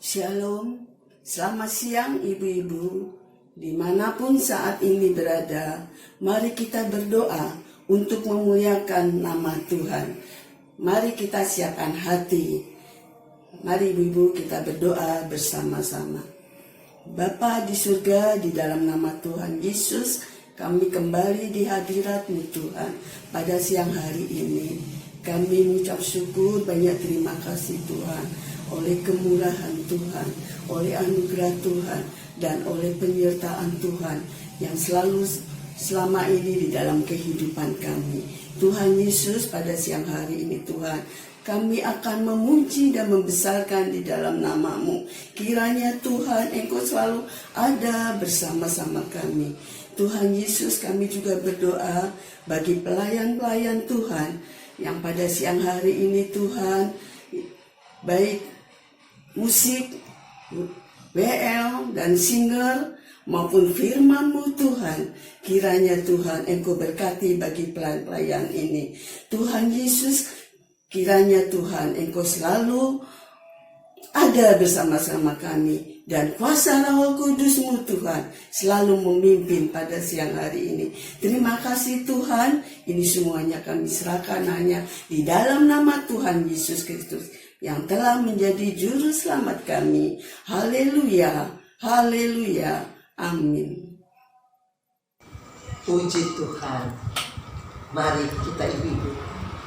Shalom, selamat siang ibu-ibu, dimanapun saat ini berada. Mari kita berdoa untuk memuliakan nama Tuhan. Mari kita siapkan hati. Mari ibu-ibu kita berdoa bersama-sama. Bapa di surga, di dalam nama Tuhan Yesus, kami kembali di hadirat-Mu Tuhan pada siang hari ini. Kami mengucap syukur, banyak terima kasih Tuhan, oleh kemurahan Tuhan, oleh anugerah Tuhan, dan oleh penyertaan Tuhan yang selalu selama ini di dalam kehidupan kami. Tuhan Yesus, pada siang hari ini Tuhan, kami akan memuji dan membesarkan di dalam nama-Mu. Kiranya Tuhan, Engkau selalu ada bersama-sama kami. Tuhan Yesus, kami juga berdoa bagi pelayan-pelayan Tuhan yang pada siang hari ini Tuhan, baik musik, WL, dan singer, maupun firman-Mu Tuhan. Kiranya Tuhan, Engkau berkati bagi pelayan-pelayan ini. Tuhan Yesus, kiranya Tuhan, Engkau selalu ada bersama-sama kami. Dan kuasa Roh Kudus-Mu Tuhan selalu memimpin pada siang hari ini. Terima kasih Tuhan, ini semuanya kami serahkan hanya di dalam nama Tuhan Yesus Kristus yang telah menjadi juru selamat kami. Haleluya, haleluya, amin. Puji Tuhan. Mari kita ibu-ibu,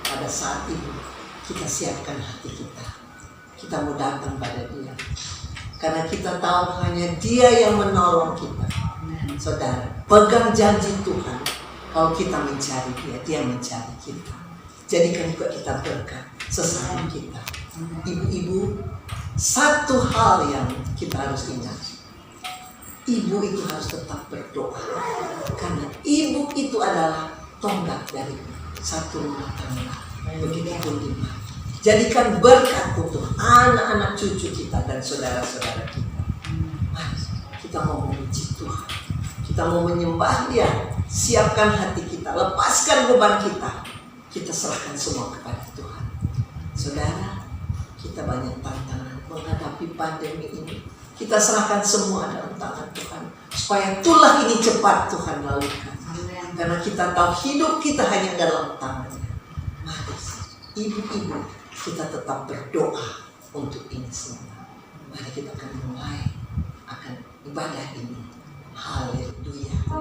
pada saat ini kita siapkan hati kita. Kita mau datang pada Dia, karena kita tahu hanya Dia yang menolong kita. Saudara, pegang janji Tuhan. Kalau kita mencari Dia, Dia mencari kita. Jadikan juga kita berkat sesama kita. Ibu-ibu, satu hal yang kita harus ingat, ibu itu harus tetap berdoa, karena ibu itu adalah tonggak dari satu rumah tangga. Begitupun ibu. Jadikan berkat untuk anak-anak cucu kita dan saudara-saudara kita. Mari kita mau memuji Tuhan, kita mau menyembah Dia. Siapkan hati kita, lepaskan beban kita. Kita serahkan semua kepada Tuhan. Saudara, kita banyak tantangan menghadapi pandemi ini. Kita serahkan semua dalam tangan Tuhan, supaya itulah ini cepat Tuhan lakukan. Karena kita tahu hidup kita hanya dalam tangan-Nya. Mari ibu-ibu, kita tetap berdoa untuk ini semua. Mari kita akan mulai akan ibadah ini. Haleluya. Ku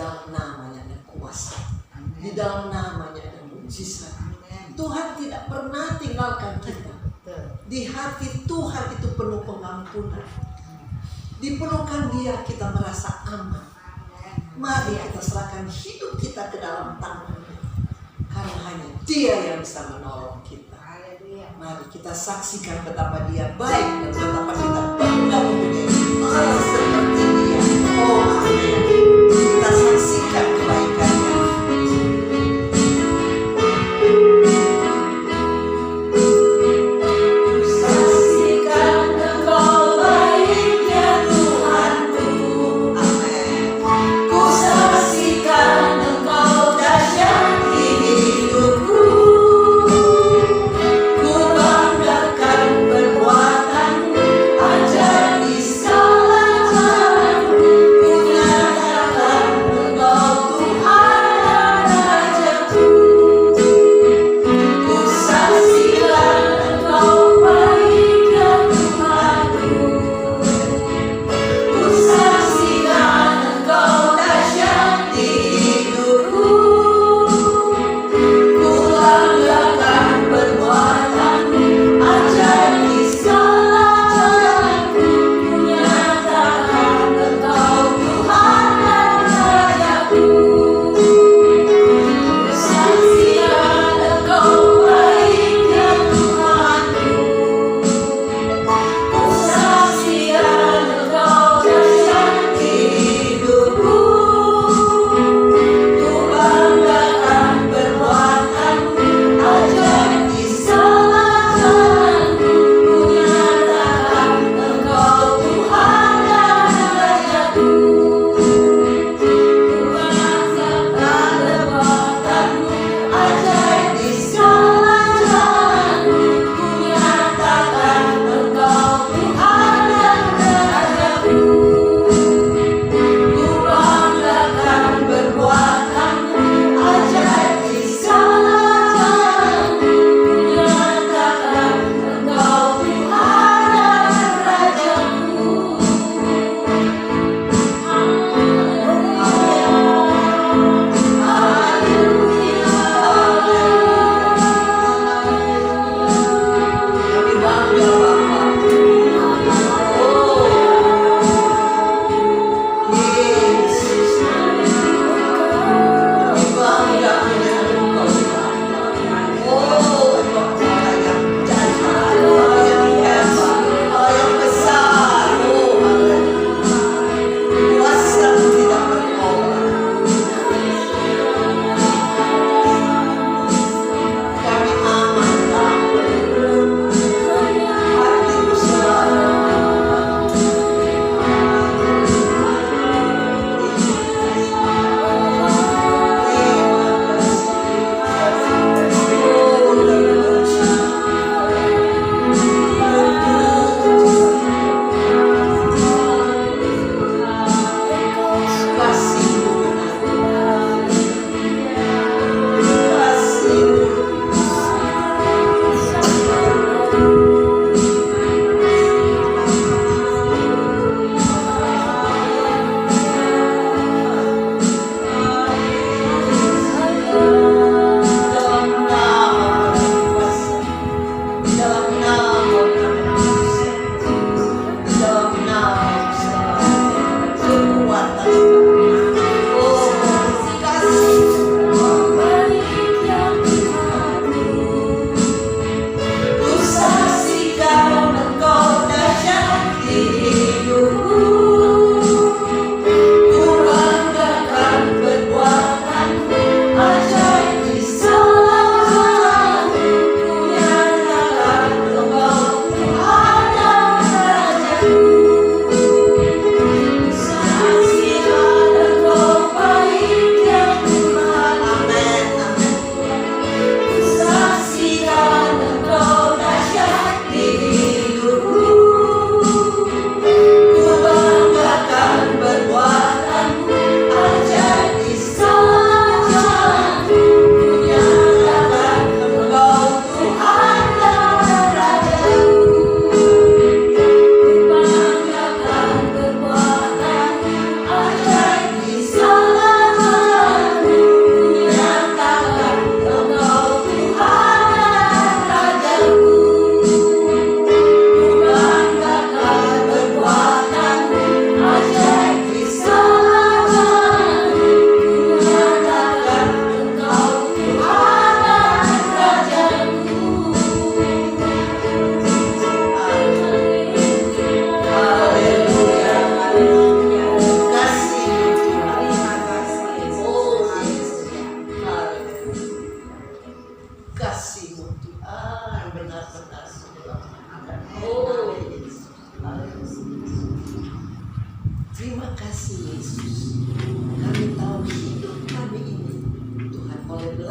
dalam namanya ada kuasa. Di dalam namanya ada mujizat. Tuhan tidak pernah tinggalkan kita. Di hati Tuhan itu penuh pengampunan. Dipenuhkan Dia kita merasa aman. Mari kita serahkan hidup kita ke dalam tangan-Nya. Karena hanya Dia yang bisa menolong kita. Mari kita saksikan betapa Dia baik dan betapa kita bangga mempunyai Allah seperti Dia. Oh amin. Kita saksikan kebaikan-Nya. Saksikan Engkau baiknya Tuhanku. Amin. Ku saksikan Engkau dahsyat di hidupku. Ku banggakan perbuatan ajaib di segala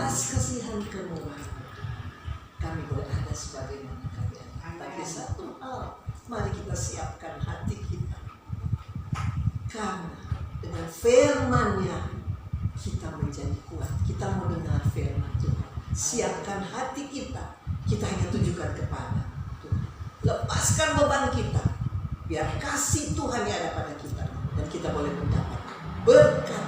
belas kasihan kemurahan, kami boleh ada sebagaimana kami ada. Tapi satu hal, mari kita siapkan hati kita. Karena dengan firman-Nya kita menjadi kuat. Kita mau dengar firman Tuhan. Siapkan hati kita. Kita hanya tujukan kepada Tuhan. Lepaskan beban kita. Biar kasih Tuhan yang ada pada kita. Dan kita boleh mendapat berkat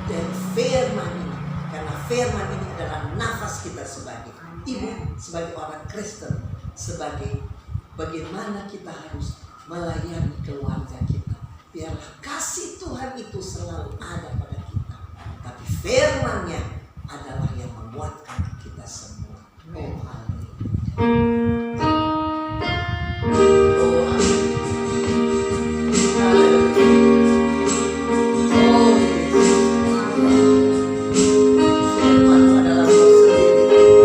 dari firman ini. Karena firman ini adalah nafas kita sebagai ibu, sebagai orang Kristen, sebagai bagaimana kita harus melayani keluarga kita. Biarlah kasih Tuhan itu selalu ada pada kita. Tapi firman-Nya adalah yang menguatkan kita semua. Oh, haleluya. Oh, haleluya. Oh, firman-Mu adalah Roh sendiri.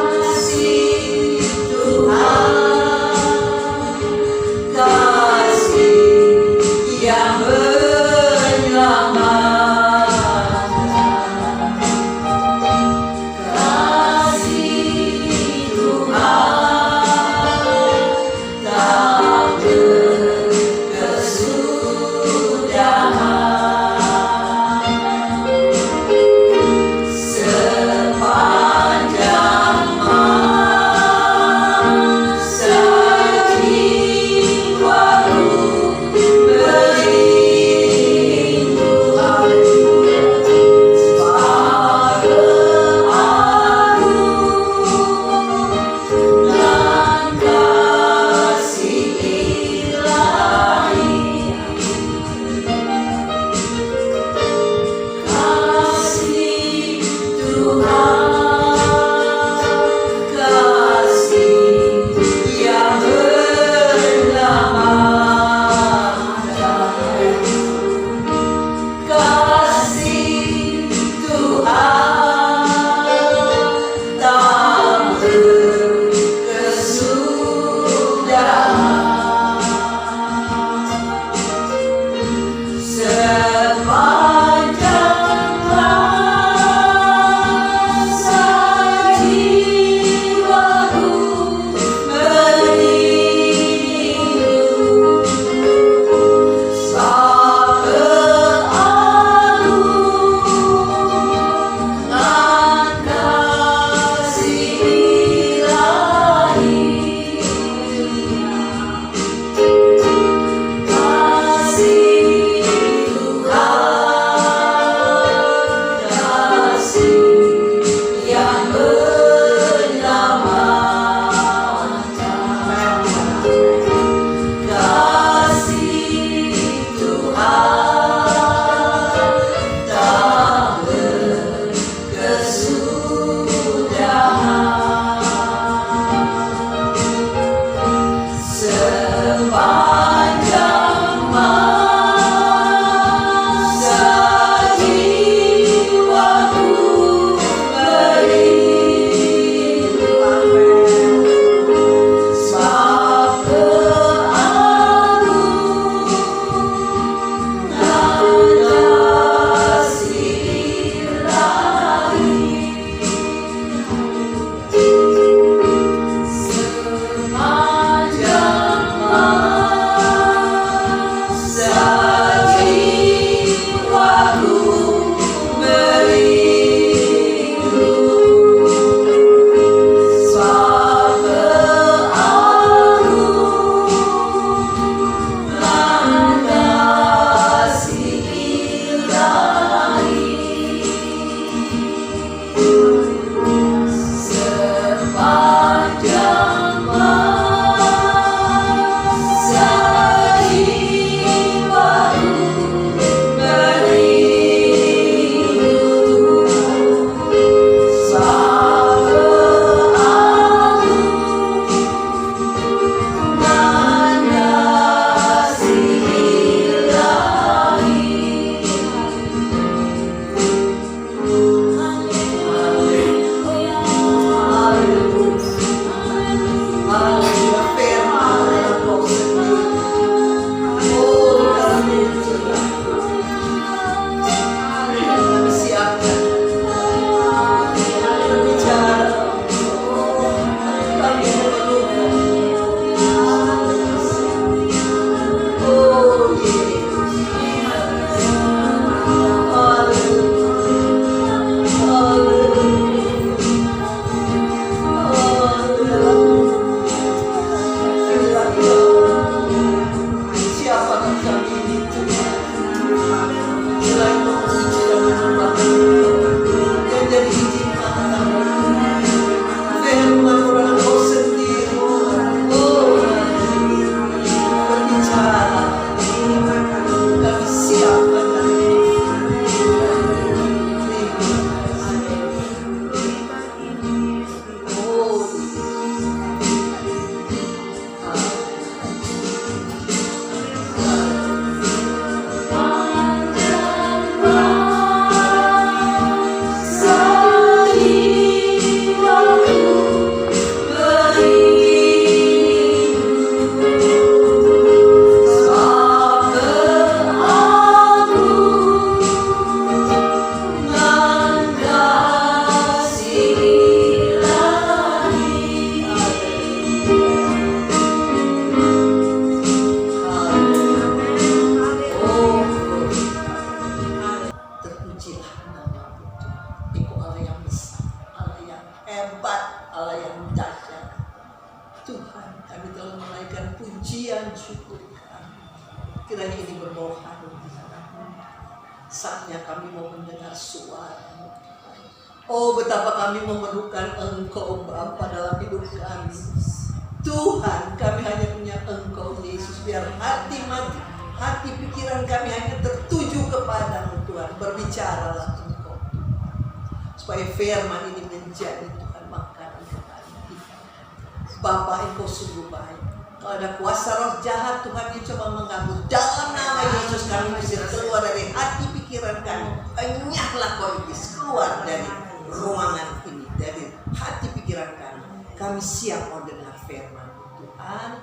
Kasih Tuhan yang besar, Allah yang hebat, Allah yang dahsyat. Tuhan, kami telah menaikkan pujian syukur kami. Kiranya ini berbawa harum di hadapan-Mu. Saatnya kami mau mendengar suara-Mu. Oh, betapa kami memerlukan Engkau Bapa dalam hidup kami. Tuhan, kami hanya punya Engkau Yesus. Biar hati pikiran kami hanya tertuju kepada-Mu Tuhan. Berbicaralah Engkau, supaya firman ini menjadi Tuhan makanan kepada kita. Bapa, Engkau sungguh baik. Kalau ada kuasa roh jahat Tuhan yang coba mengganggu, dalam nama Yesus kami usir keluar dari hati pikiran kami. Enyahlah kau iblis, keluar dari ruangan ini, dari hati pikiran kami. Kami siap mau dengar firman Tuhan.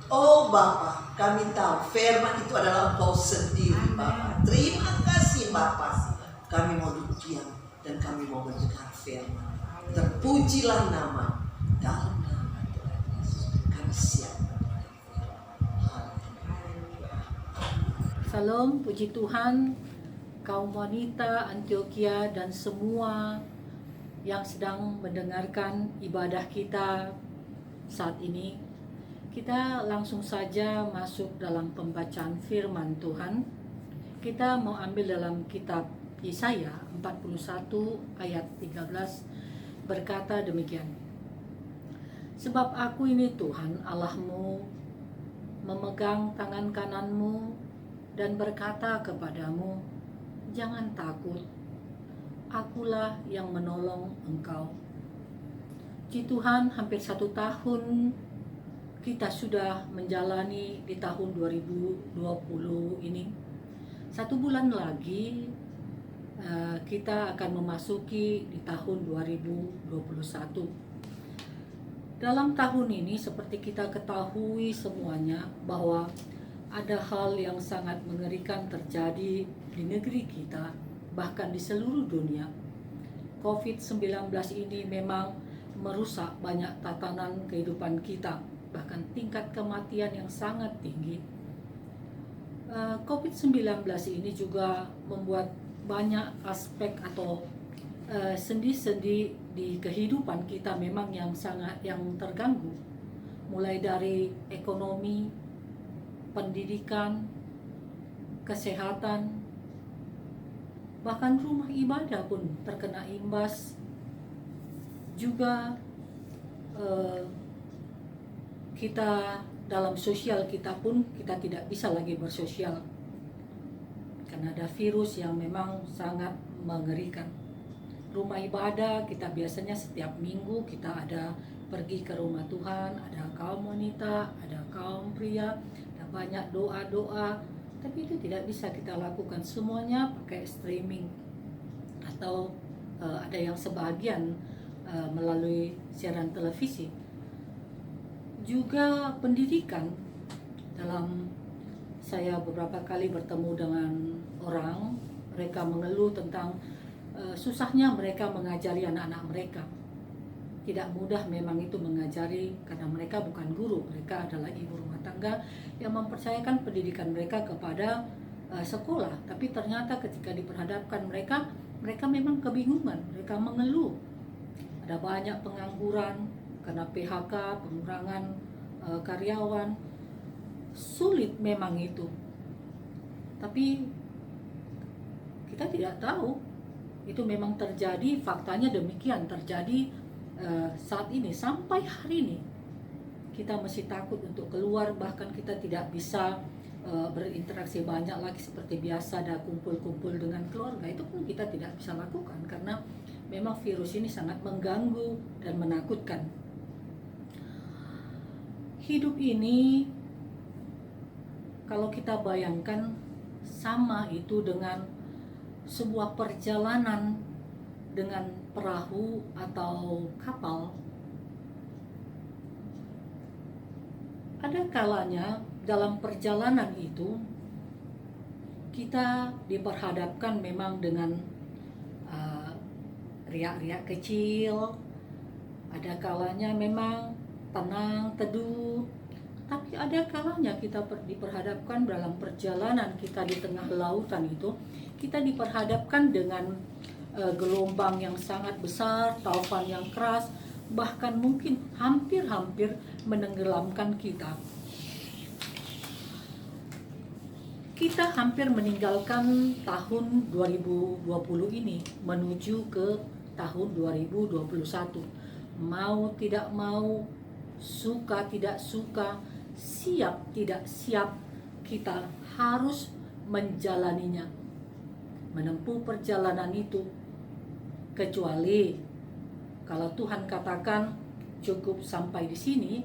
Oh Bapa, kami tahu firman itu adalah Engkau sendiri Bapa. Terima kasih Bapa. Kami mau duduk diam dan kami mau mendengar firman. Terpujilah nama dalam nama Tuhan Yesus. Kami siap. Salam, puji Tuhan, kaum wanita Antioquia dan semua yang sedang mendengarkan ibadah kita saat ini. Kita langsung saja masuk dalam pembacaan firman Tuhan. Kita mau ambil dalam kitab Yesaya 41 ayat 13, berkata demikian. Sebab aku ini Tuhan Allahmu, memegang tangan kananmu dan berkata kepadamu, jangan takut, akulah yang menolong engkau. Puji Tuhan, hampir 1 tahun kita sudah menjalani di tahun 2020 ini. 1 bulan lagi kita akan memasuki di tahun 2021. Dalam tahun ini seperti kita ketahui semuanya bahwa ada hal yang sangat mengerikan terjadi di negeri kita, bahkan di seluruh dunia. COVID-19 ini memang merusak banyak tatanan kehidupan kita, bahkan tingkat kematian yang sangat tinggi. COVID-19 ini juga membuat banyak aspek atau sendi-sendi di kehidupan kita memang yang terganggu, mulai dari ekonomi, pendidikan, kesehatan, bahkan rumah ibadah pun terkena imbas. Juga kita dalam sosial kita pun kita tidak bisa lagi bersosial karena ada virus yang memang sangat mengerikan. Rumah ibadah kita biasanya setiap minggu kita ada pergi ke rumah Tuhan, ada kaum wanita, ada kaum pria, ada banyak doa-doa, tapi itu tidak bisa kita lakukan semuanya pakai streaming atau ada yang sebagian melalui siaran televisi. Juga pendidikan, dalam saya beberapa kali bertemu dengan orang, mereka mengeluh tentang susahnya mereka mengajari anak-anak mereka. Tidak mudah memang itu mengajari karena mereka bukan guru, mereka adalah ibu rumah tangga yang mempercayakan pendidikan mereka kepada sekolah. Tapi ternyata ketika diperhadapkan mereka memang kebingungan, mereka mengeluh. Ada banyak pengangguran karena PHK, pengurangan karyawan. Sulit memang itu. Tapi kita tidak tahu itu memang terjadi, faktanya demikian terjadi saat ini sampai hari ini. Kita masih takut untuk keluar, bahkan kita tidak bisa berinteraksi banyak lagi seperti biasa, ada kumpul-kumpul dengan keluarga, itu pun kita tidak bisa lakukan karena memang virus ini sangat mengganggu dan menakutkan. Hidup ini kalau kita bayangkan sama itu dengan sebuah perjalanan dengan perahu atau kapal. Ada kalanya dalam perjalanan itu kita diperhadapkan memang dengan riak-riak kecil. Ada kalanya memang tenang, teduh. Tapi ada kalanya kita diperhadapkan dalam perjalanan kita di tengah lautan itu, kita diperhadapkan dengan gelombang yang sangat besar, taufan yang keras, bahkan mungkin hampir-hampir menenggelamkan kita. Kita hampir meninggalkan tahun 2020 ini menuju ke tahun 2021. Mau tidak mau, suka tidak suka, siap tidak siap, kita harus menjalaninya, menempuh perjalanan itu. Kecuali kalau Tuhan katakan cukup sampai di sini,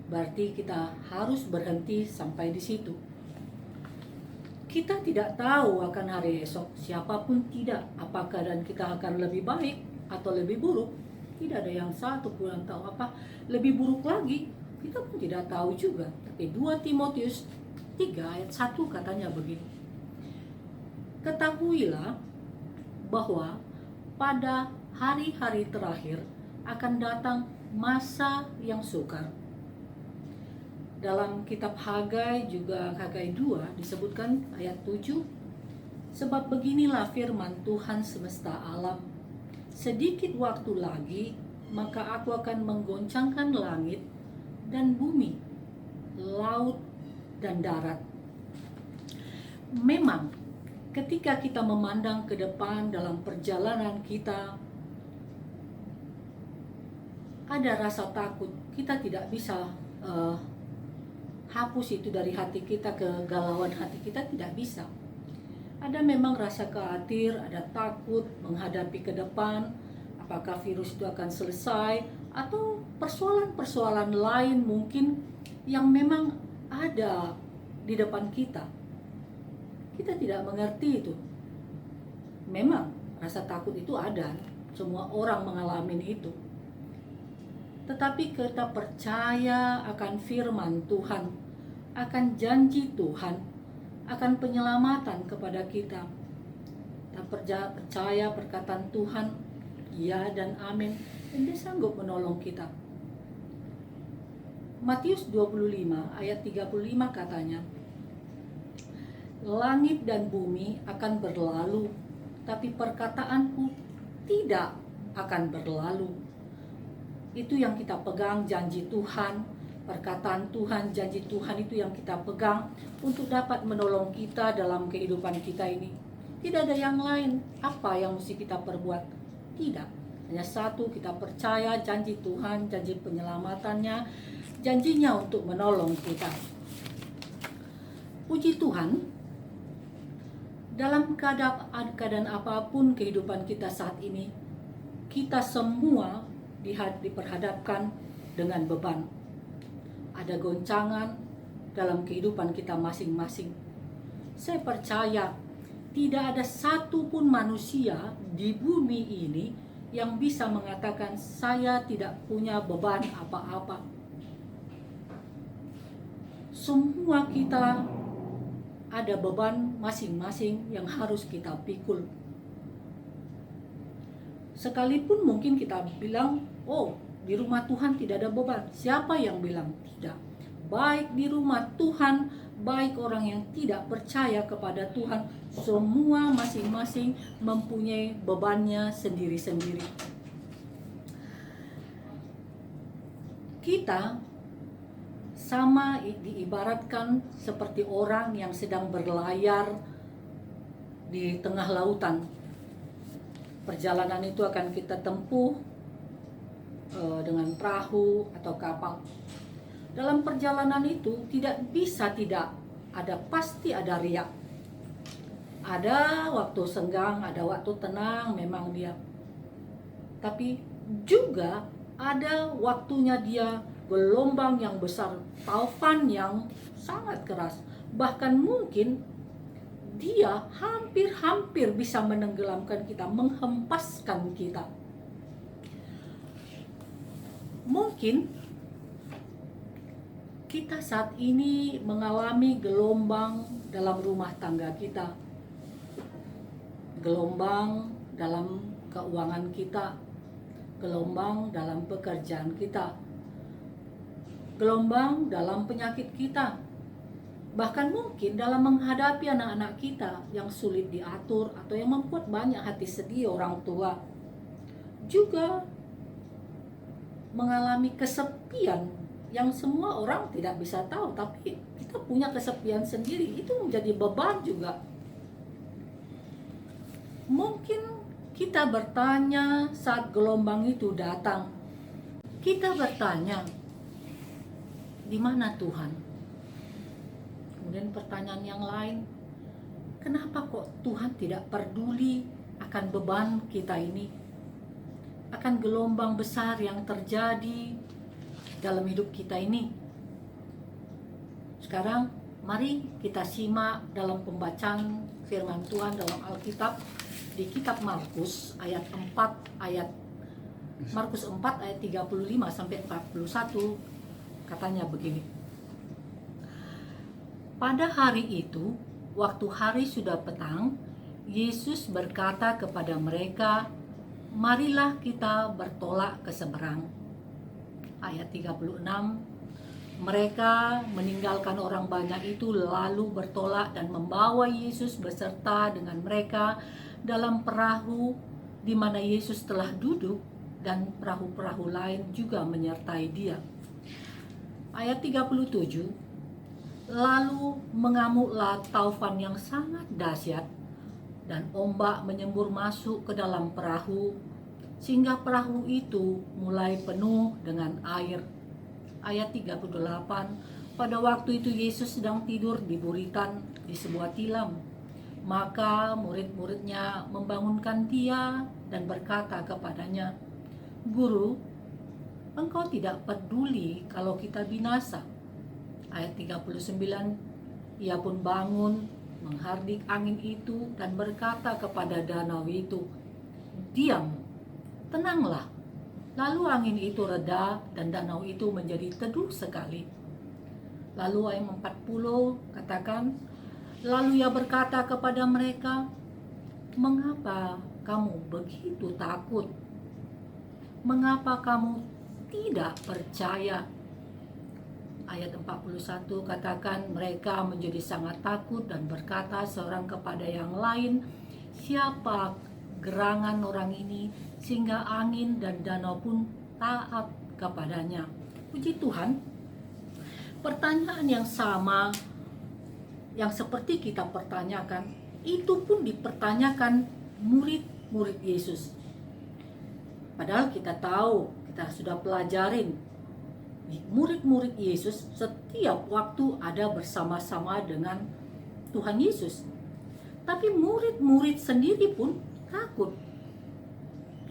berarti kita harus berhenti sampai di situ. Kita tidak tahu akan hari esok, siapapun tidak, apakah dan kita akan lebih baik atau lebih buruk. Tidak ada yang satu pun yang tahu apa lebih buruk lagi, kita pun tidak tahu juga. Tapi 2 Timotius 3 ayat 1 katanya begini. Ketahuilah bahwa pada hari-hari terakhir akan datang masa yang sukar. Dalam kitab Hagai, juga Hagai 2 disebutkan ayat 7, sebab beginilah firman Tuhan semesta alam, sedikit waktu lagi maka aku akan menggoncangkan langit dan bumi, laut dan darat. Memang ketika kita memandang ke depan dalam perjalanan kita, ada rasa takut. Kita tidak bisa hapus itu dari hati kita, kegalauan hati kita tidak bisa. Ada memang rasa khawatir, ada takut menghadapi ke depan, apakah virus itu akan selesai, atau persoalan-persoalan lain mungkin yang memang ada di depan kita. Kita tidak mengerti itu. Memang rasa takut itu ada, semua orang mengalami itu. Tetapi kita percaya akan firman Tuhan, akan janji Tuhan, akan penyelamatan kepada kita. Kita percaya perkataan Tuhan, ya dan amin, dan Dia sanggup menolong kita. Matius 25 ayat 35 katanya, langit dan bumi akan berlalu, tapi perkataanku tidak akan berlalu. Itu yang kita pegang, janji Tuhan, perkataan Tuhan, janji Tuhan itu yang kita pegang untuk dapat menolong kita dalam kehidupan kita ini. Tidak ada yang lain. Apa yang mesti kita perbuat? Tidak. Hanya satu, kita percaya janji Tuhan, janji penyelamatannya, janjinya untuk menolong kita. Puji Tuhan, dalam keadaan apapun kehidupan kita saat ini, kita semua diperhadapkan dengan beban. Ada goncangan dalam kehidupan kita masing-masing. Saya percaya tidak ada satupun manusia di bumi ini yang bisa mengatakan saya tidak punya beban apa-apa. Semua kita ada beban masing-masing yang harus kita pikul. Sekalipun mungkin kita bilang, oh, di rumah Tuhan tidak ada beban. Siapa yang bilang tidak? Baik di rumah Tuhan, baik orang yang tidak percaya kepada Tuhan, semua masing-masing mempunyai bebannya sendiri-sendiri. Kita sama diibaratkan seperti orang yang sedang berlayar di tengah lautan. Perjalanan itu akan kita tempuh dengan perahu atau kapal. Dalam perjalanan itu tidak bisa tidak ada, pasti ada riak. Ada waktu senggang, ada waktu tenang, memang dia. Tapi juga ada waktunya dia gelombang yang besar, taufan yang sangat keras. Bahkan mungkin dia hampir-hampir bisa menenggelamkan kita, menghempaskan kita. Mungkin kita saat ini mengalami gelombang dalam rumah tangga kita, gelombang dalam keuangan kita, gelombang dalam pekerjaan kita, gelombang dalam penyakit kita, Bahkan mungkin dalam menghadapi anak-anak kita yang sulit diatur atau yang membuat banyak hati sedih orang tua, juga mengalami kesepian yang semua orang tidak bisa tahu, tapi kita punya kesepian sendiri. Itu menjadi beban juga. Mungkin kita bertanya saat gelombang itu datang, kita bertanya, di mana Tuhan? Kemudian pertanyaan yang lain, kenapa kok Tuhan tidak peduli akan beban kita ini, akan gelombang besar yang terjadi dalam hidup kita ini? Sekarang mari kita simak dalam pembacaan firman Tuhan dalam Alkitab di kitab Markus ayat 4 ayat 35 sampai 41. Katanya begini. Pada hari itu, waktu hari sudah petang, Yesus berkata kepada mereka, marilah kita bertolak ke seberang. Ayat 36, mereka meninggalkan orang banyak itu lalu bertolak dan membawa Yesus beserta dengan mereka dalam perahu di mana Yesus telah duduk, dan perahu-perahu lain juga menyertai dia. Ayat 37, lalu mengamuklah taufan yang sangat dahsyat dan ombak menyembur masuk ke dalam perahu sehingga perahu itu mulai penuh dengan air. Ayat 38, pada waktu itu Yesus sedang tidur di buritan di sebuah tilam. Maka murid-muridnya membangunkan dia dan berkata kepadanya, Guru, engkau tidak peduli kalau kita binasa. Ayat 39, ia pun bangun, menghardik angin itu dan berkata kepada danau itu, diam, tenanglah. Lalu angin itu reda dan danau itu menjadi teduh sekali. Lalu ayat 40 katakan, lalu ia berkata kepada mereka, mengapa kamu begitu takut? Mengapa kamu tidak percaya? Ayat 41 katakan, mereka menjadi sangat takut dan berkata seorang kepada yang lain, siapa gerangan orang ini sehingga angin dan danau pun taat kepadanya. Puji Tuhan, pertanyaan yang sama yang seperti kita pertanyakan, itu pun dipertanyakan murid-murid Yesus. Padahal kita tahu, kita sudah pelajarin, murid-murid Yesus setiap waktu ada bersama-sama dengan Tuhan Yesus. Tapi murid-murid sendiri pun takut.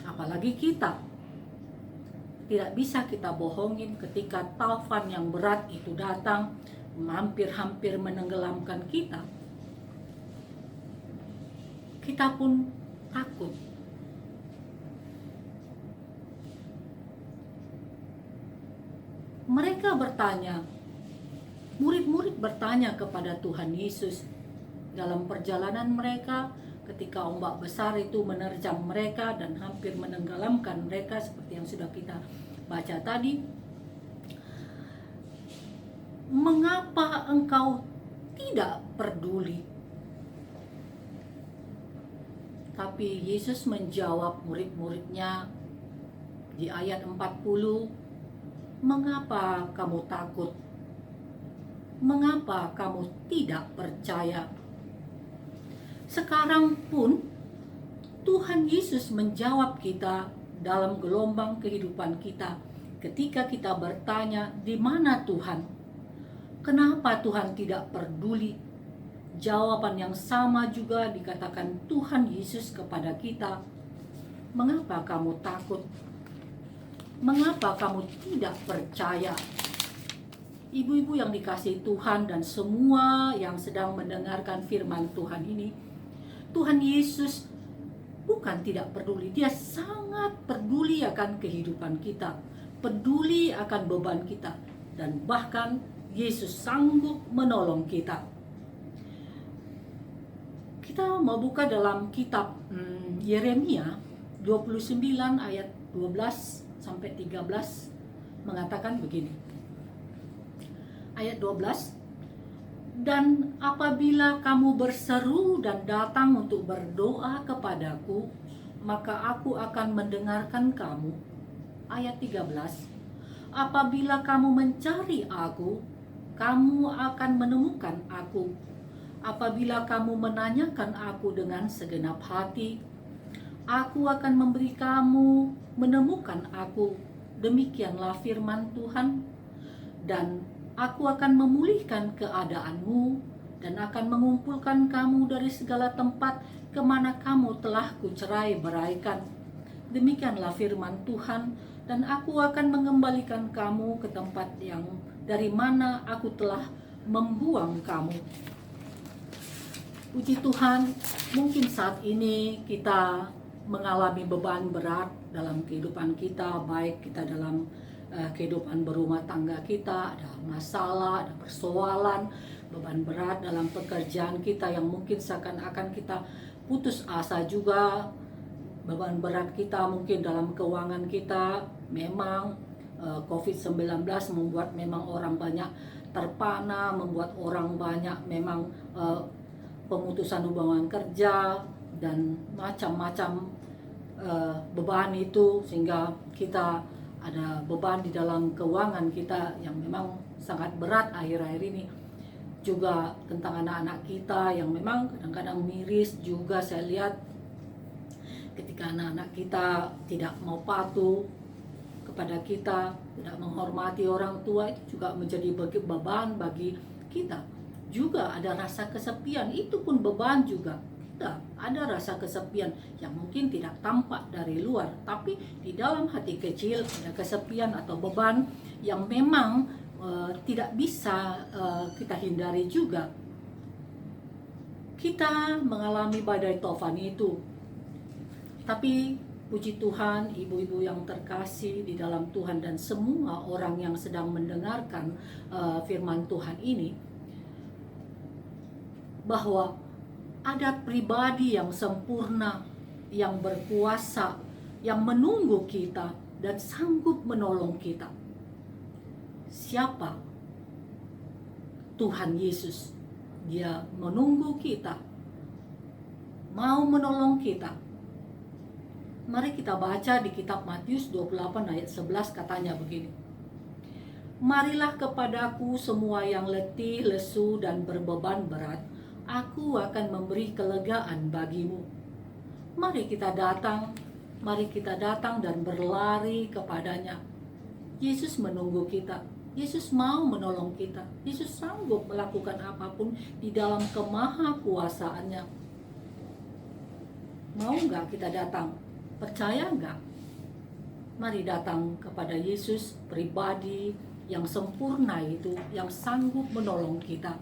Apalagi kita. Tidak bisa kita bohongin ketika taufan yang berat itu datang, hampir-hampir menenggelamkan kita. Kita pun takut. Mereka bertanya, murid-murid bertanya kepada Tuhan Yesus dalam perjalanan mereka ketika ombak besar itu menerjang mereka dan hampir menenggelamkan mereka seperti yang sudah kita baca tadi. Mengapa engkau tidak peduli? Tapi Yesus menjawab murid-muridnya di ayat 40, mengapa kamu takut? Mengapa kamu tidak percaya? Sekarang pun Tuhan Yesus menjawab kita dalam gelombang kehidupan kita. Ketika kita bertanya, di mana Tuhan? Kenapa Tuhan tidak peduli? Jawaban yang sama juga dikatakan Tuhan Yesus kepada kita. Mengapa kamu takut? Mengapa kamu tidak percaya? Ibu-ibu yang dikasihi Tuhan dan semua yang sedang mendengarkan firman Tuhan ini, Tuhan Yesus bukan tidak peduli, dia sangat peduli akan kehidupan kita, peduli akan beban kita, dan bahkan Yesus sanggup menolong kita. Kita mau buka dalam kitab Yeremia 29 ayat 12 sampai 13 mengatakan begini. Ayat 12, Dan apabila kamu berseru dan datang untuk berdoa kepadaku, maka aku akan mendengarkan kamu. Ayat 13. Apabila kamu mencari aku, kamu akan menemukan aku. Apabila kamu menanyakan aku dengan segenap hati, aku akan memberi kamu menemukan aku. Demikianlah firman Tuhan. Dan aku akan memulihkan keadaanmu dan akan mengumpulkan kamu dari segala tempat kemana kamu telah kucerai beraikan. Demikianlah firman Tuhan. Dan aku akan mengembalikan kamu ke tempat yang dari mana aku telah membuang kamu. Puji Tuhan, mungkin saat ini kita mengalami beban berat dalam kehidupan kita, baik kita dalam kehidupan berumah tangga kita, ada masalah, ada persoalan, beban berat dalam pekerjaan kita yang mungkin seakan-akan kita putus asa juga. Beban berat kita mungkin dalam keuangan kita. Memang COVID-19 membuat memang orang banyak terpana, membuat orang banyak memang pemutusan hubungan kerja dan macam-macam beban itu, sehingga kita ada beban di dalam keuangan kita yang memang sangat berat akhir-akhir ini. Juga tentang anak-anak kita yang memang kadang-kadang miris juga saya lihat ketika anak-anak kita tidak mau patuh kepada kita, tidak menghormati orang tua, itu juga menjadi beban bagi kita. Juga ada rasa kesepian, itu pun beban juga. Kita ada rasa kesepian yang mungkin tidak tampak dari luar, tapi di dalam hati kecil ada kesepian atau beban yang memang tidak bisa kita hindari juga. Kita mengalami badai tofan itu. Tapi puji Tuhan, ibu-ibu yang terkasih di dalam Tuhan dan semua orang yang sedang mendengarkan firman Tuhan ini, bahwa ada pribadi yang sempurna, yang berkuasa, yang menunggu kita dan sanggup menolong kita. Siapa? Tuhan Yesus. Dia menunggu kita, mau menolong kita. Mari kita baca di kitab Matius 28 ayat 11, katanya begini. Marilah kepadaku semua yang letih, lesu dan berbeban berat, aku akan memberi kelegaan bagimu. Mari kita datang dan berlari kepadanya. Yesus menunggu kita. Yesus mau menolong kita. Yesus sanggup melakukan apapun di dalam kemahakuasaannya. Mau nggak kita datang? Percaya nggak? Mari datang kepada Yesus, pribadi yang sempurna itu, yang sanggup menolong kita.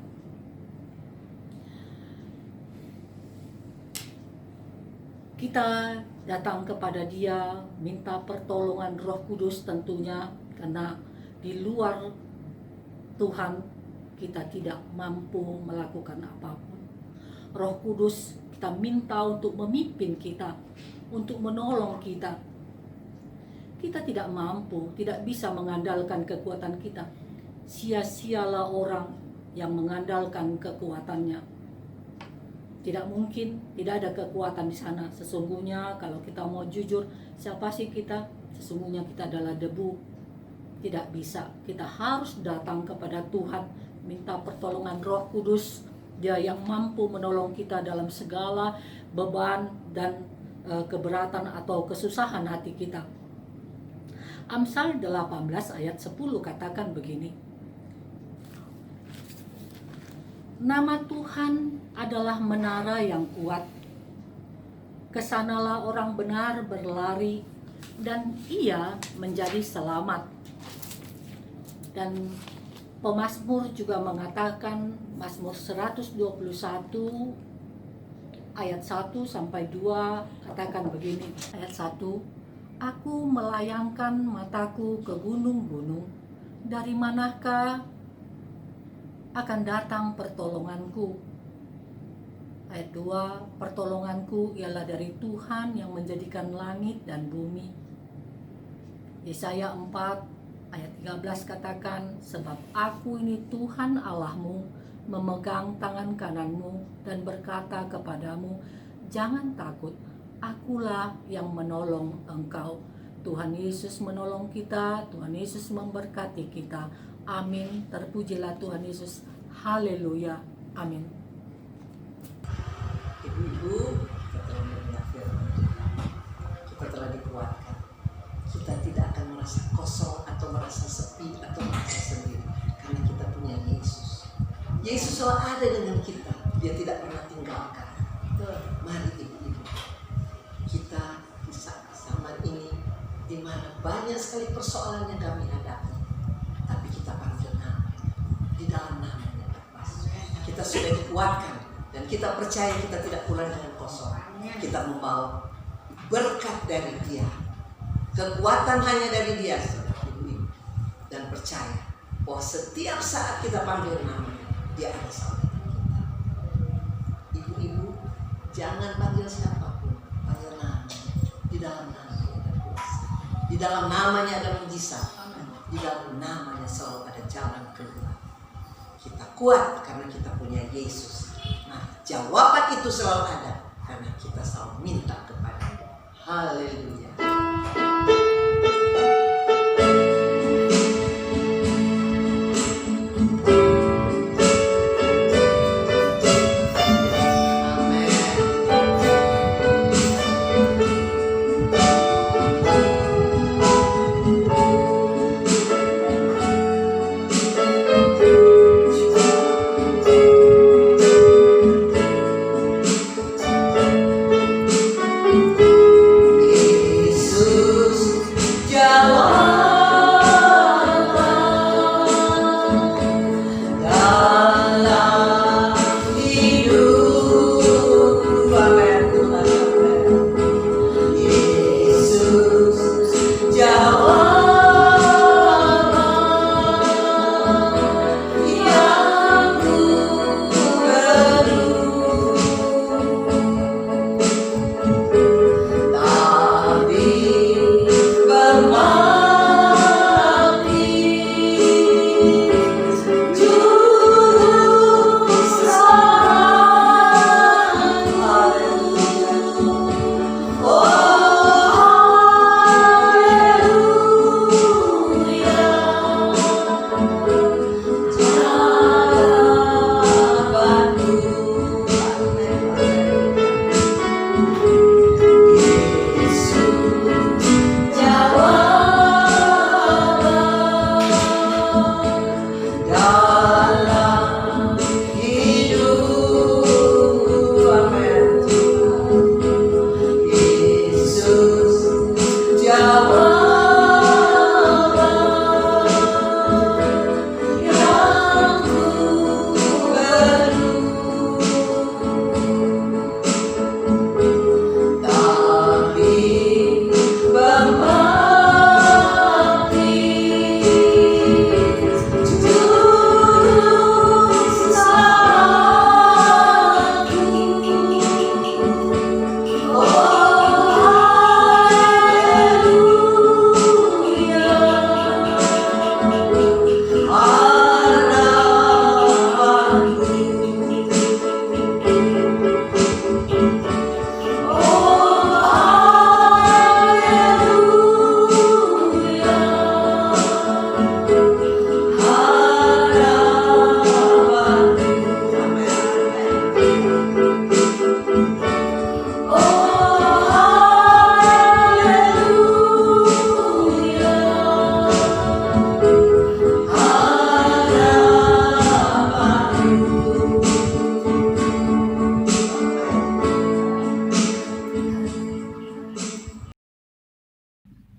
Kita datang kepada Dia, minta pertolongan Roh Kudus tentunya, karena di luar Tuhan kita tidak mampu melakukan apapun. Roh Kudus kita minta untuk memimpin kita, untuk menolong kita. Kita tidak mampu, tidak bisa mengandalkan kekuatan kita. Sia-sialah orang yang mengandalkan kekuatannya. Tidak mungkin, tidak ada kekuatan di sana. Sesungguhnya kalau kita mau jujur, siapa sih kita? Sesungguhnya kita adalah debu. Tidak bisa, kita harus datang kepada Tuhan, minta pertolongan Roh Kudus. Dia yang mampu menolong kita dalam segala beban dan keberatan atau kesusahan hati kita. Amsal 18 ayat 10 katakan begini. Nama Tuhan adalah menara yang kuat. Kesanalah orang benar berlari dan ia menjadi selamat. Dan pemazmur juga mengatakan, Mazmur 121 ayat 1 sampai 2 katakan begini. Ayat 1, aku melayangkan mataku ke gunung-gunung, dari manakah akan datang pertolonganku? Ayat 2, pertolonganku ialah dari Tuhan yang menjadikan langit dan bumi. Yesaya 4 ayat 13 katakan, sebab aku ini Tuhan Allahmu memegang tangan kananmu dan berkata kepadamu, jangan takut, akulah yang menolong engkau. Tuhan Yesus menolong kita, Tuhan Yesus memberkati kita. Amin. Terpujilah Tuhan Yesus. Haleluya. Amin. Ibu-ibu, kita telah mendengar firman Tuhan. Kita telah dikuatkan. Kita tidak akan merasa kosong atau merasa sepi atau merasa sendiri, karena kita punya Yesus. Yesus selalu ada dengan kita. Dia tidak pernah tinggalkan. Mari ibu-ibu, kita di saat zaman ini di mana banyak sekali persoalan yang kami hadapi, tapi kita panggil nama. Di dalam namanya kita sudah dikuatkan, dan kita percaya kita tidak pulang dengan kosong. Kita membawa berkat dari Dia, kekuatan hanya dari Dia, ibu-ibu. Dan percaya bahwa setiap saat kita panggil namanya, Dia ada sama kita. Ibu-ibu, jangan panggil siapapun, panggil namanya. Di dalam namanya ada kuasa, di dalam namanya ada mujizat, di dalam namanya selalu ada jalan keluar. Kita kuat karena kita punya Yesus. Nah, jawaban itu selalu ada karena kita selalu minta kepada-Nya. Haleluya.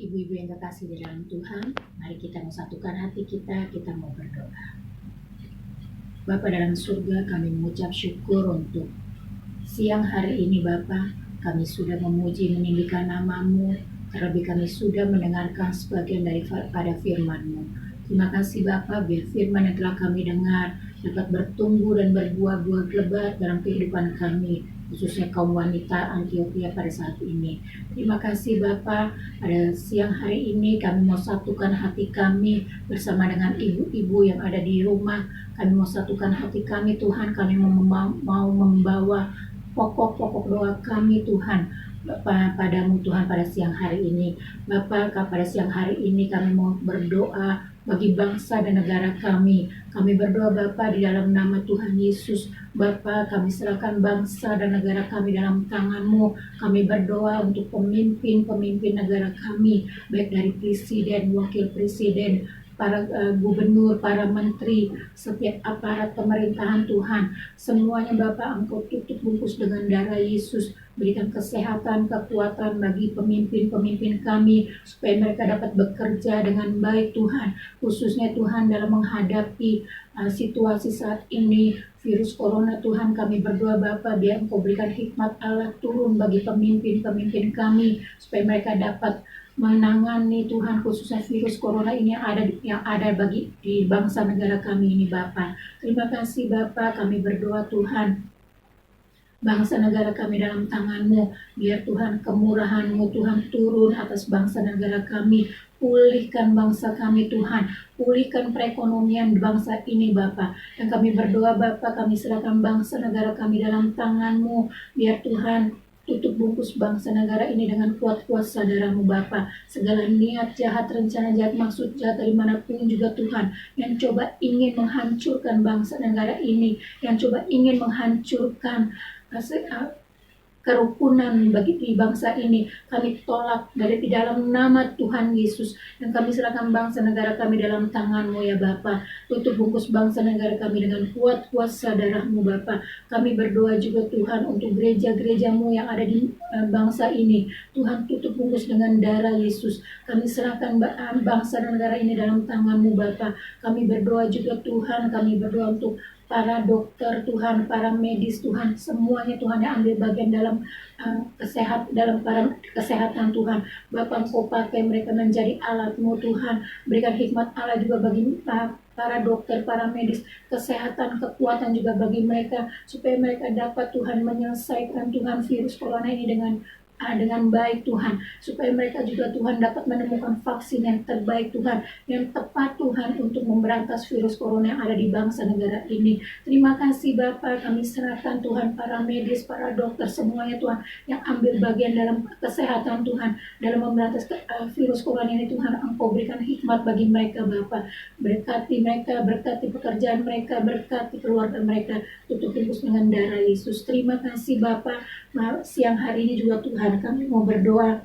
Ibu-ibu yang terkasih di dalam Tuhan, mari kita satukan hati kita mau berdoa. Bapa dalam surga, kami mengucap syukur untuk siang hari ini Bapa. Kami sudah memuji meninggikan nama-Mu, terlebih kami sudah mendengarkan sebagian daripada firman-Mu. Terima kasih Bapa, biar firman yang telah kami dengar dapat bertumbuh dan berbuah-buah lebat dalam kehidupan kami. khususnya kaum wanita Antioquia pada saat ini. Terima kasih Bapak, pada siang hari ini kami mau satukan hati kami bersama dengan ibu-ibu yang ada di rumah. Kami mau satukan hati kami Tuhan, kami mau membawa pokok-pokok doa kami Tuhan Bapak padamu Tuhan pada siang hari ini. Bapak, pada siang hari ini kami mau berdoa bagi bangsa dan negara kami. Kami berdoa Bapa di dalam nama Tuhan Yesus. Bapa, kami serahkan bangsa dan negara kami dalam tangan-Mu. Kami berdoa untuk pemimpin negara kami, baik dari presiden, wakil presiden, para gubernur, para menteri, setiap aparat pemerintahan Tuhan. Semuanya Bapak Engkau tutup bungkus dengan darah Yesus. Berikan kesehatan, kekuatan bagi pemimpin-pemimpin kami, supaya mereka dapat bekerja dengan baik Tuhan. Khususnya Tuhan dalam menghadapi situasi saat ini, virus corona Tuhan, kami berdoa Bapa, biar Engkau berikan hikmat Allah turun bagi pemimpin-pemimpin kami, supaya mereka dapat menangani Tuhan khususnya virus corona ini yang ada bagi di bangsa negara kami ini Bapa. Terima kasih Bapa, kami berdoa Tuhan, bangsa negara kami dalam tangan-Mu. Biar Tuhan kemurahan-Mu Tuhan turun atas bangsa negara kami. Pulihkan bangsa kami Tuhan. Pulihkan perekonomian bangsa ini Bapa. Dan kami berdoa Bapa, kami serahkan bangsa negara kami dalam tangan-Mu. Biar Tuhan tutup bungkus bangsa negara ini dengan kuat kuasa darah-Mu Bapa. Segala niat jahat, rencana jahat, maksud jahat dari manapun juga Tuhan, yang coba ingin menghancurkan bangsa negara ini, yang coba ingin menghancurkan kerukunan bagi di bangsa ini, kami tolak dari di dalam nama Tuhan Yesus. Dan kami serahkan bangsa negara kami dalam tangan-Mu ya Bapa. Tutup bungkus bangsa negara kami dengan kuat kuasa darah-Mu Bapa. Kami berdoa juga Tuhan untuk gereja-gereja-Mu yang ada di bangsa ini. Tuhan tutup bungkus dengan darah Yesus. Kami serahkan bangsa dan negara ini dalam tangan-Mu Bapa. Kami berdoa juga Tuhan, kami berdoa untuk para dokter Tuhan, para medis Tuhan, semuanya Tuhan yang ambil bagian dalam kesehatan Tuhan. Bapa, Engkau pakai mereka menjadi alat-Mu Tuhan. Berikan hikmat Allah juga bagi para dokter, para medis, kesehatan, kekuatan juga bagi mereka, supaya mereka dapat Tuhan menyelesaikan Tuhan virus corona ini dengan baik Tuhan, supaya mereka juga Tuhan dapat menemukan vaksin yang terbaik Tuhan, yang tepat Tuhan untuk memberantas virus corona yang ada di bangsa negara ini. Terima kasih Bapa, kami serahkan Tuhan para medis, para dokter, semuanya Tuhan yang ambil bagian dalam kesehatan Tuhan, dalam memberantas virus corona ini Tuhan. Engkau berikan hikmat bagi mereka Bapa, berkati mereka, berkati pekerjaan mereka, berkati keluarga mereka, tutup bungkus dengan darah Yesus. Terima kasih Bapa. Siang hari ini juga Tuhan, kami mau berdoa,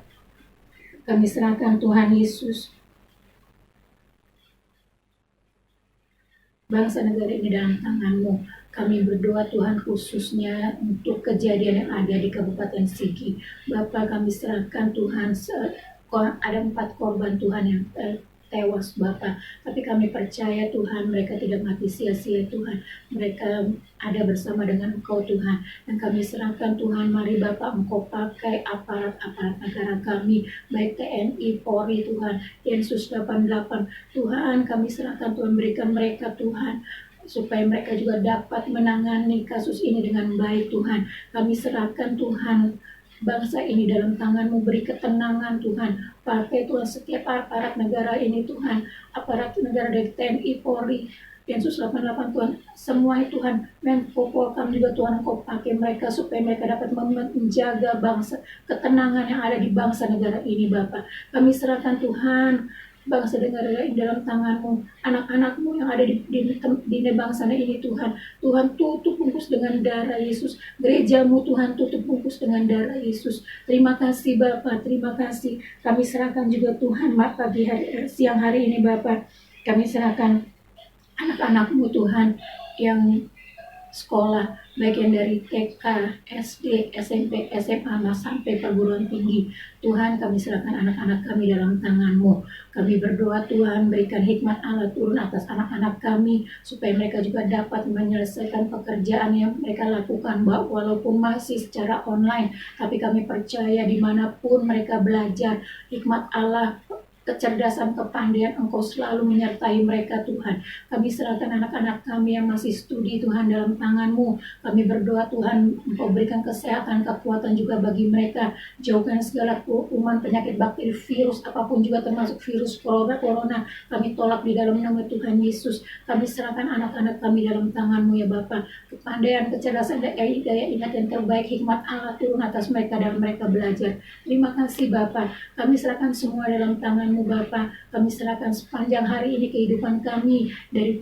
kami serahkan Tuhan Yesus bangsa negara ini dalam tangan-Mu. Kami berdoa Tuhan khususnya untuk kejadian yang ada di Kabupaten Sigi. Bapa, kami serahkan Tuhan, ada 4 korban Tuhan yang tewas Bapa, tapi kami percaya Tuhan mereka tidak mati sia-sia Tuhan, mereka ada bersama dengan Engkau Tuhan. Dan kami serahkan Tuhan, mari Bapa Engkau pakai aparat-aparat negara kami, baik TNI, Polri Tuhan, Densus 88 Tuhan, kami serahkan Tuhan, berikan mereka Tuhan, supaya mereka juga dapat menangani kasus ini dengan baik Tuhan. Kami serahkan Tuhan bangsa ini dalam tangan-Mu, beri ketenangan Tuhan. Pakai Tuhan setiap aparat negara ini Tuhan, aparat negara dari TNI, Polri, Densus 88 Tuhan, semua Tuhan, Menko Polkam juga Tuhan, Engkau pakai mereka supaya mereka dapat menjaga bangsa, ketenangan yang ada di bangsa negara ini Bapak. Kami serahkan Tuhan bangsa negara ini dalam tangan-Mu, anak-anak-Mu yang ada di bangsa ini Tuhan. Tuhan tutup bungkus dengan darah Yesus, gereja-Mu Tuhan tutup bungkus dengan darah Yesus. Terima kasih Bapa, terima kasih. Kami serahkan juga Tuhan siang hari ini Bapa, kami serahkan anak-anak-Mu Tuhan yang sekolah, baik yang dari TK, SD, SMP, SMA, sampai perguruan tinggi. Tuhan, kami serahkan anak-anak kami dalam tangan-Mu. Kami berdoa Tuhan, berikan hikmat Allah turun atas anak-anak kami, supaya mereka juga dapat menyelesaikan pekerjaan yang mereka lakukan, walaupun masih secara online. Tapi kami percaya dimanapun mereka belajar, hikmat Allah kecerdasan, kepandaian Engkau selalu menyertai mereka Tuhan. Kami serahkan anak-anak kami yang masih studi Tuhan dalam tangan-Mu. Kami berdoa Tuhan Engkau berikan kesehatan, kekuatan juga bagi mereka. Jauhkan segala kuman, penyakit, bakteri, virus, apapun juga termasuk virus corona. Kami tolak di dalam nama Tuhan Yesus. Kami serahkan anak-anak kami dalam tangan-Mu ya Bapa. Kepandaian, kecerdasan, daya ingat yang terbaik, hikmat Allah turun atas mereka dan mereka belajar. Terima kasih Bapa. Kami serahkan semua dalam tangan-Mu Bapa. Kami serahkan sepanjang hari ini kehidupan kami dari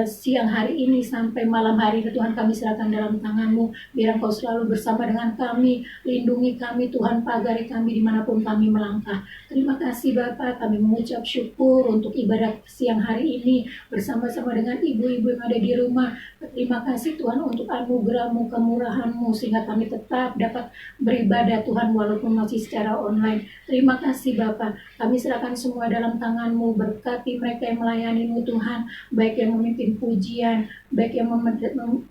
siang hari ini sampai malam hari ini Tuhan, kami serahkan dalam tangan-Mu. Biar Engkau selalu bersama dengan kami, lindungi kami Tuhan, pagari kami dimanapun kami melangkah. Terima kasih Bapa, kami mengucap syukur untuk ibadah siang hari ini bersama-sama dengan ibu-ibu yang ada di rumah. Terima kasih Tuhan untuk anugerah-Mu, kemurahan-Mu, sehingga kami tetap dapat beribadah Tuhan walaupun masih secara online. Terima kasih Bapa, kami serahkan semua dalam tangan-Mu. Berkati mereka yang melayani-Mu Tuhan, baik yang memimpin pujian, baik yang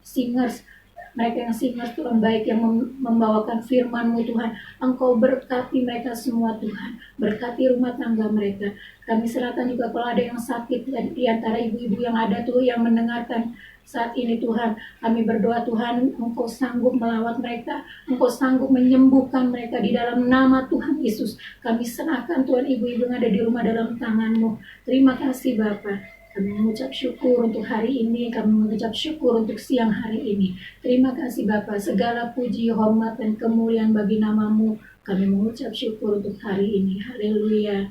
singers, mereka yang singers Tuhan, baik yang membawakan firman-Mu Tuhan. Engkau berkati mereka semua Tuhan, berkati rumah tangga mereka. Kami serahkan juga kalau ada yang sakit di antara ibu-ibu yang ada tuh yang mendengarkan saat ini Tuhan, kami berdoa Tuhan, Engkau sanggup melawat mereka, Engkau sanggup menyembuhkan mereka di dalam nama Tuhan Yesus. Kami serahkan Tuhan ibu-ibu yang ada di rumah dalam tangan-Mu. Terima kasih Bapa. Kami mengucap syukur untuk hari ini, kami mengucap syukur untuk siang hari ini. Terima kasih Bapa, segala puji, hormat, dan kemuliaan bagi nama-Mu. Kami mengucap syukur untuk hari ini. Haleluya.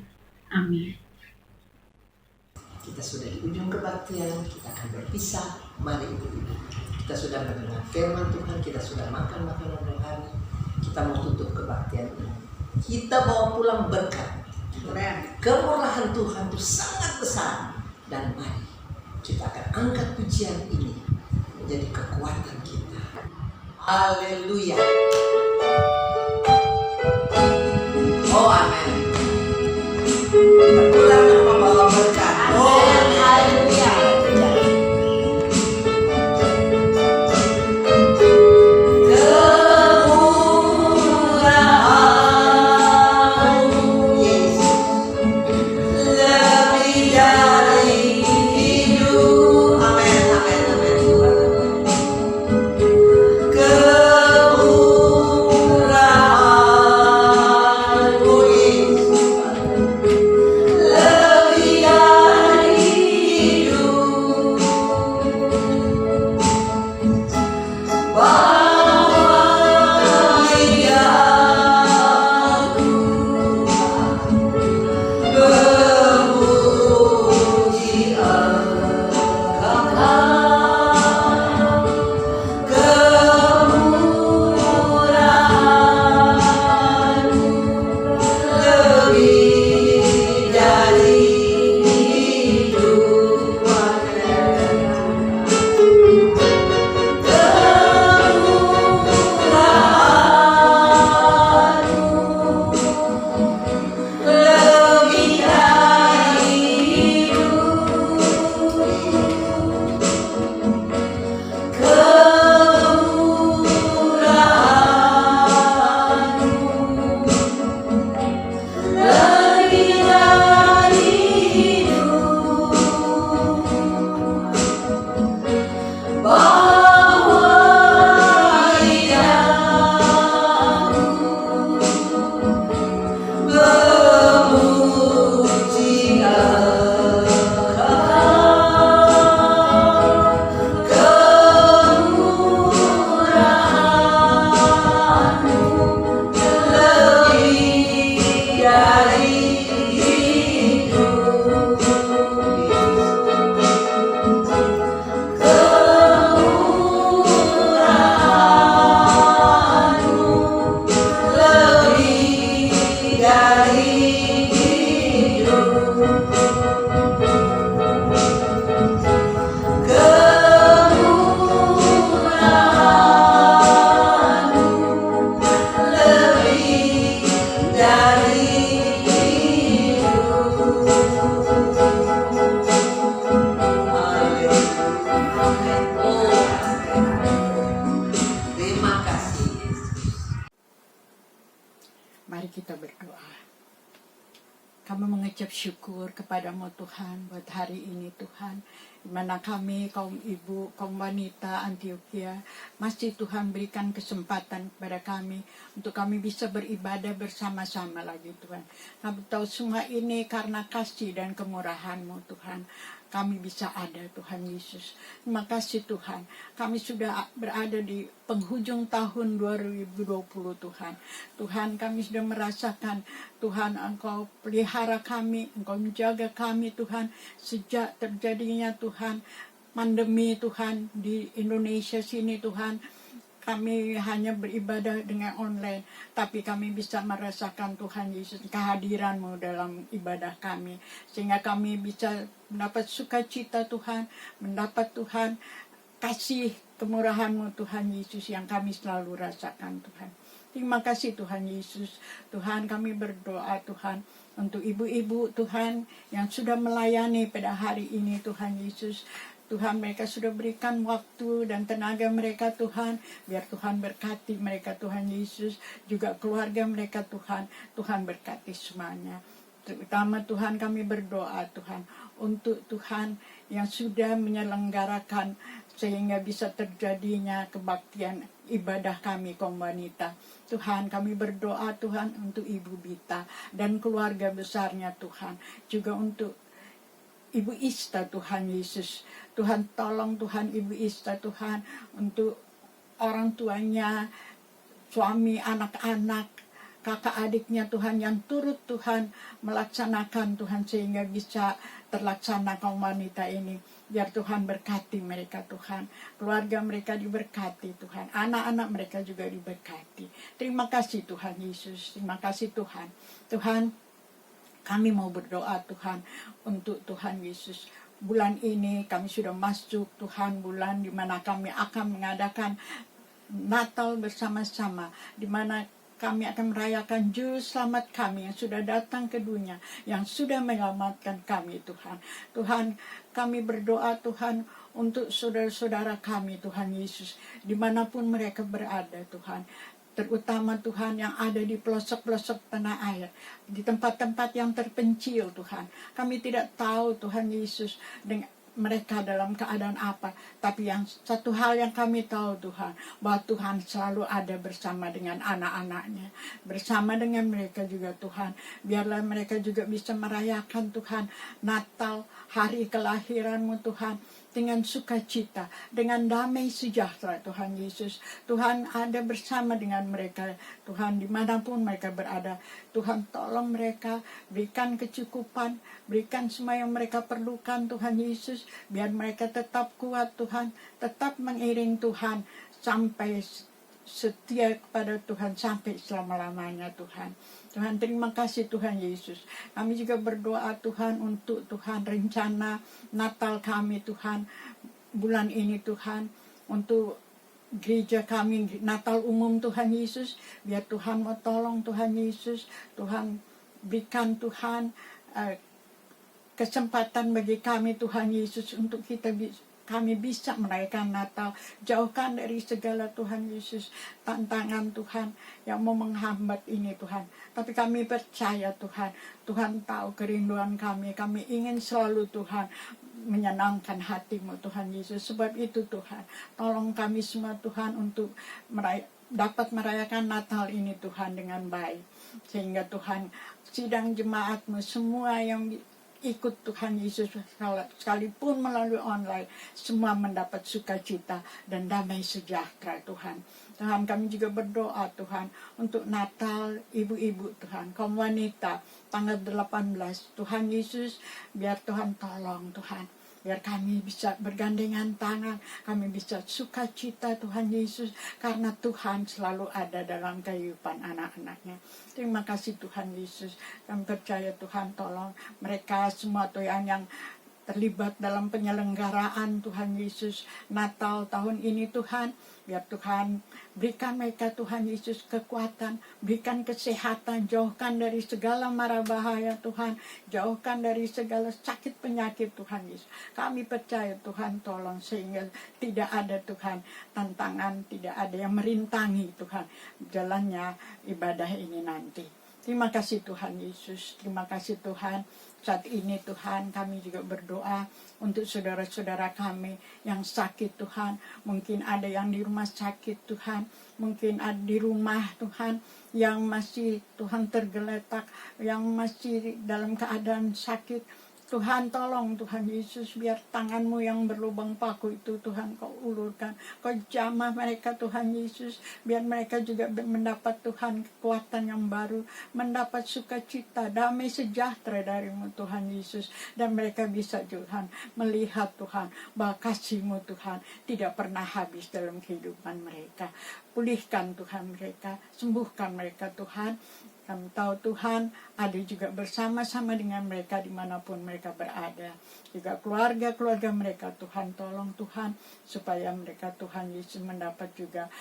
Amin. Kita sudah di ujung kebaktian, kita akan berpisah. Mari ibu-ibu, kita sudah mendengar firman Tuhan, kita sudah makan makanan rohani, kita mau tutup kebaktian ini. Kita bawa pulang berkat. Kemurahan Tuhan itu sangat besar. Dan mari kita akan angkat pujian ini menjadi kekuatan kita. Haleluya. Oh amin. Kita pulang membawa berkat. Oh haleluya. Kemurahan mengucap syukur kepadamu Tuhan buat hari ini Tuhan, di mana kami kaum ibu, kaum wanita Antioquia masih Tuhan berikan kesempatan kepada kami untuk kami bisa beribadah bersama-sama lagi Tuhan. Kami tahu semua ini karena kasih dan kemurahan-Mu Tuhan. Kami bisa ada Tuhan Yesus. Terima kasih Tuhan. Kami sudah berada di penghujung tahun 2020 Tuhan. Tuhan, kami sudah merasakan Tuhan Engkau pelihara kami, Engkau menjaga kami Tuhan sejak terjadinya Tuhan pandemi Tuhan di Indonesia sini Tuhan. Kami hanya beribadah dengan online, tapi kami bisa merasakan Tuhan Yesus, kehadiran-Mu dalam ibadah kami. Sehingga kami bisa mendapat sukacita Tuhan, mendapat Tuhan kasih kemurahan-Mu Tuhan Yesus yang kami selalu rasakan Tuhan. Terima kasih Tuhan Yesus. Tuhan, kami berdoa Tuhan untuk ibu-ibu Tuhan yang sudah melayani pada hari ini Tuhan Yesus. Tuhan, mereka sudah berikan waktu dan tenaga mereka Tuhan. Biar Tuhan berkati mereka Tuhan Yesus. Juga keluarga mereka Tuhan. Tuhan berkati semuanya. Terutama Tuhan kami berdoa Tuhan. Untuk Tuhan yang sudah menyelenggarakan sehingga bisa terjadinya kebaktian ibadah kami kaum wanita. Tuhan, kami berdoa Tuhan untuk Ibu Bita dan keluarga besarnya Tuhan. Juga untuk Ibu Ista Tuhan Yesus. Tuhan tolong Tuhan Ibu Ista Tuhan untuk orang tuanya, suami, anak-anak, kakak adiknya Tuhan yang turut Tuhan melaksanakan Tuhan sehingga bisa terlaksana kaum wanita ini. Biar Tuhan berkati mereka Tuhan. Keluarga mereka diberkati Tuhan. Anak-anak mereka juga diberkati. Terima kasih Tuhan Yesus. Terima kasih Tuhan. Tuhan, kami mau berdoa Tuhan untuk Tuhan Yesus. Bulan ini kami sudah masuk Tuhan bulan di mana kami akan mengadakan Natal bersama-sama. Di mana kami akan merayakan Juru Selamat kami yang sudah datang ke dunia. Yang sudah menyelamatkan kami Tuhan. Tuhan, kami berdoa Tuhan untuk saudara-saudara kami Tuhan Yesus. Dimanapun mereka berada Tuhan. Terutama Tuhan yang ada di pelosok-pelosok tanah air, di tempat-tempat yang terpencil Tuhan. Kami tidak tahu Tuhan Yesus dengan mereka dalam keadaan apa. Tapi yang satu hal yang kami tahu Tuhan, bahwa Tuhan selalu ada bersama dengan anak-anaknya. Bersama dengan mereka juga Tuhan. Biarlah mereka juga bisa merayakan Tuhan Natal, hari kelahiran-Mu Tuhan. Dengan sukacita, dengan damai sejahtera Tuhan Yesus. Tuhan ada bersama dengan mereka. Tuhan dimanapun mereka berada. Tuhan tolong mereka, berikan kecukupan, berikan semua yang mereka perlukan Tuhan Yesus. Biar mereka tetap kuat Tuhan, tetap mengiring Tuhan sampai setia kepada Tuhan sampai selama-lamanya Tuhan. Tuhan, terima kasih Tuhan Yesus. Kami juga berdoa Tuhan untuk Tuhan rencana Natal kami Tuhan bulan ini Tuhan, untuk gereja kami Natal umum Tuhan Yesus. Biar Tuhan mau tolong Tuhan Yesus. Tuhan berikan Tuhan kesempatan bagi kami Tuhan Yesus untuk kami bisa merayakan Natal. Jauhkan dari segala Tuhan Yesus tantangan Tuhan yang mau menghambat ini Tuhan. Tapi kami percaya Tuhan. Tuhan tahu kerinduan kami. Kami ingin selalu Tuhan menyenangkan hati-Mu Tuhan Yesus. Sebab itu Tuhan, tolong kami semua Tuhan untuk dapat merayakan Natal ini Tuhan dengan baik. Sehingga Tuhan sidang jemaat-Mu semua yang ikut Tuhan Yesus sekalipun melalui online, semua mendapat sukacita dan damai sejahtera Tuhan. Tuhan, kami juga berdoa Tuhan untuk Natal ibu-ibu Tuhan, kaum wanita tanggal 18 Tuhan Yesus. Biar Tuhan tolong Tuhan, biar kami bisa bergandengan tangan, kami bisa sukacita Tuhan Yesus, karena Tuhan selalu ada dalam kehidupan anak-anaknya. Terima kasih Tuhan Yesus. Kami percaya Tuhan tolong mereka semua Tuhan yang terlibat dalam penyelenggaraan Tuhan Yesus Natal tahun ini Tuhan. Biar Tuhan berikan mereka Tuhan Yesus kekuatan, berikan kesehatan, jauhkan dari segala mara bahaya Tuhan, jauhkan dari segala sakit penyakit Tuhan Yesus. Kami percaya Tuhan tolong sehingga tidak ada Tuhan tantangan, tidak ada yang merintangi Tuhan jalannya ibadah ini nanti. Terima kasih Tuhan Yesus, terima kasih Tuhan. Saat ini Tuhan kami juga berdoa untuk saudara-saudara kami yang sakit Tuhan. Mungkin ada yang di rumah sakit Tuhan, mungkin ada di rumah Tuhan yang masih Tuhan tergeletak, yang masih dalam keadaan sakit. Tuhan tolong Tuhan Yesus, biar tangan-Mu yang berlubang paku itu Tuhan Kau ulurkan, Kau jamah mereka Tuhan Yesus, biar mereka juga mendapat Tuhan kekuatan yang baru, mendapat sukacita, damai sejahtera dari-Mu Tuhan Yesus, dan mereka bisa Tuhan melihat Tuhan bahwa kasih-Mu Tuhan tidak pernah habis dalam kehidupan mereka. Pulihkan Tuhan mereka, sembuhkan mereka Tuhan. Kami tahu Tuhan ada juga bersama-sama dengan mereka dimanapun mereka berada. Juga keluarga-keluarga mereka Tuhan tolong Tuhan supaya mereka Tuhan Yesus mendapat juga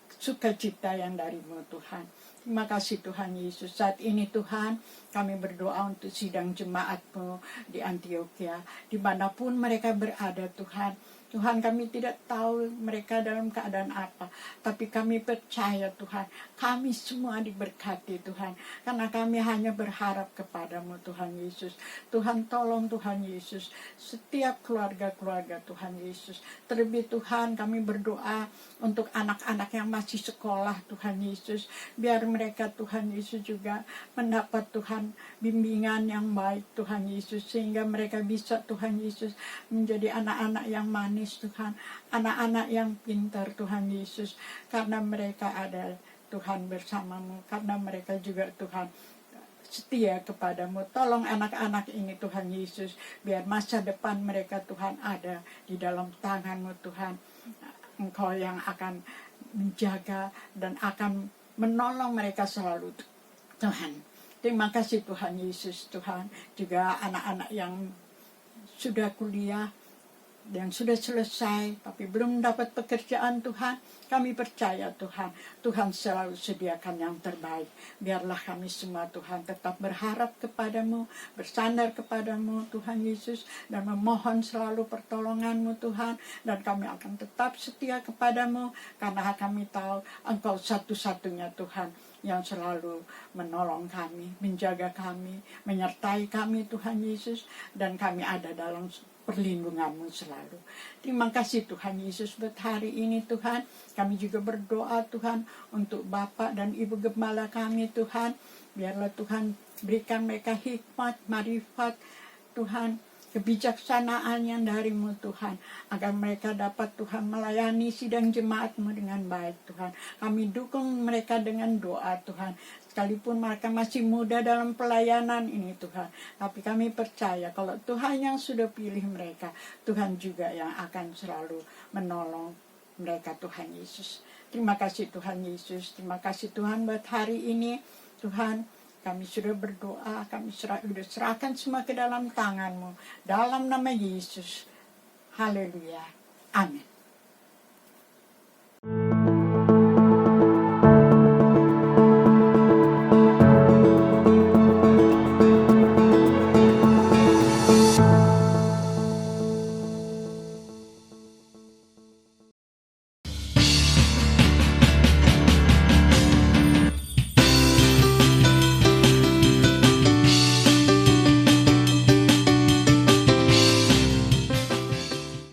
sukacita yang dari-Mu Tuhan. Terima kasih Tuhan Yesus. Saat ini Tuhan kami berdoa untuk sidang jemaat-Mu di Antioquia. Dimanapun mereka berada Tuhan. Tuhan kami tidak tahu mereka dalam keadaan apa. Tapi kami percaya Tuhan. Kami semua diberkati Tuhan. Karena kami hanya berharap kepada-Mu Tuhan Yesus. Tuhan tolong Tuhan Yesus. Setiap keluarga-keluarga Tuhan Yesus. Terlebih Tuhan kami berdoa untuk anak-anak yang masih sekolah Tuhan Yesus. Biar mereka Tuhan Yesus juga mendapat Tuhan bimbingan yang baik Tuhan Yesus. Sehingga mereka bisa Tuhan Yesus menjadi anak-anak yang manis Tuhan, anak-anak yang pintar Tuhan Yesus, karena mereka ada Tuhan bersama-Mu, karena mereka juga Tuhan setia kepada-Mu. Tolong anak-anak ini Tuhan Yesus, biar masa depan mereka Tuhan ada di dalam tangan-Mu Tuhan. Engkau yang akan menjaga dan akan menolong mereka selalu Tuhan. Terima kasih Tuhan Yesus Tuhan. Juga anak-anak yang sudah kuliah, yang sudah selesai tapi belum dapat pekerjaan Tuhan, kami percaya Tuhan, Tuhan selalu sediakan yang terbaik. Biarlah kami semua Tuhan tetap berharap kepada-Mu, bersandar kepada-Mu Tuhan Yesus, dan memohon selalu pertolongan-Mu Tuhan, dan kami akan tetap setia kepada-Mu karena kami tahu Engkau satu-satunya Tuhan yang selalu menolong kami, menjaga kami, menyertai kami Tuhan Yesus, dan kami ada dalam perlindungan-Mu selalu. Terima kasih Tuhan Yesus buat hari ini Tuhan. Kami juga berdoa Tuhan untuk Bapak dan Ibu Gembala kami Tuhan. Biarlah Tuhan berikan mereka hikmat, marifat Tuhan, kebijaksanaan yang dari-Mu Tuhan, agar mereka dapat Tuhan melayani sidang jemaat-Mu dengan baik Tuhan. Kami dukung mereka dengan doa Tuhan. Sekalipun mereka masih muda dalam pelayanan ini Tuhan, tapi kami percaya kalau Tuhan yang sudah pilih mereka, Tuhan juga yang akan selalu menolong mereka Tuhan Yesus. Terima kasih Tuhan Yesus, terima kasih Tuhan buat hari ini Tuhan. Kami sudah berdoa, kami sudah serahkan semua ke dalam tangan-Mu, dalam nama Yesus. Haleluya. Amin.